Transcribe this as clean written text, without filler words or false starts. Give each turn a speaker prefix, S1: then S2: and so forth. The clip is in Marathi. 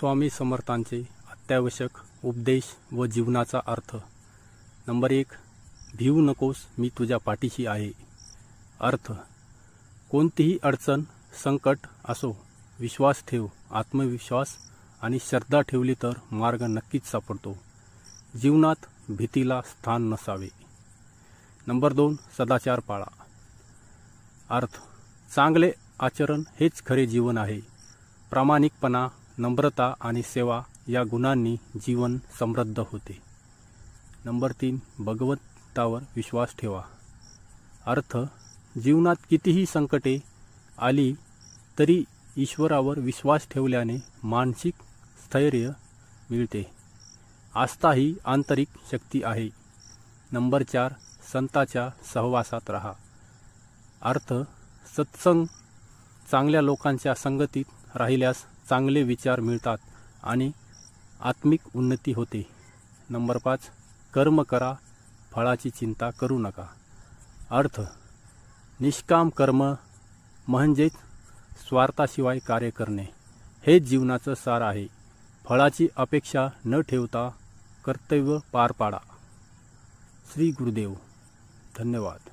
S1: स्वामी समर्थांचे अत्यावश्यक उपदेश व जीवनाचा अर्थ. नंबर 1. भिवू नकोस, मी तुझ्या पाठीशी आहे. अर्थ: कोणतीही अडचण, संकट असो, विश्वास ठेव. आत्मविश्वास आणि श्रद्धा ठेवली तर मार्ग नक्कीच सापडतो. जीवनात भीतीला स्थान नसावे. नंबर 2. सदाचार पाळा. अर्थ: चांगले आचरण हेच खरे जीवन आहे. प्रामाणिकपणा, नम्रता आणि सेवा या गुणांनी जीवन समृद्ध होते. नंबर 3. भगवंतावर विश्वास ठेवा. अर्थ: जीवनात कितीही संकटे आली तरी ईश्वरावर विश्वास ठेवल्याने मानसिक स्थैर्य मिळते. आस्था ही आंतरिक शक्ती आहे. नंबर 4. संतांच्या सहवासात राहा. अर्थ: सत्संग, चांगल्या लोकांच्या संगतीत राहिल्यास चांगले विचार मिळतात आणि आत्मिक उन्नती होते. नंबर 5. कर्म करा, फळाची चिंता करू नका. अर्थ: निष्काम कर्म म्हणजेच स्वार्थाशिवाय कार्य करणे, हेच जीवनाचं सार आहे. फळाची अपेक्षा न ठेवता कर्तव्य पार पाडा. श्री गुरुदेव. धन्यवाद.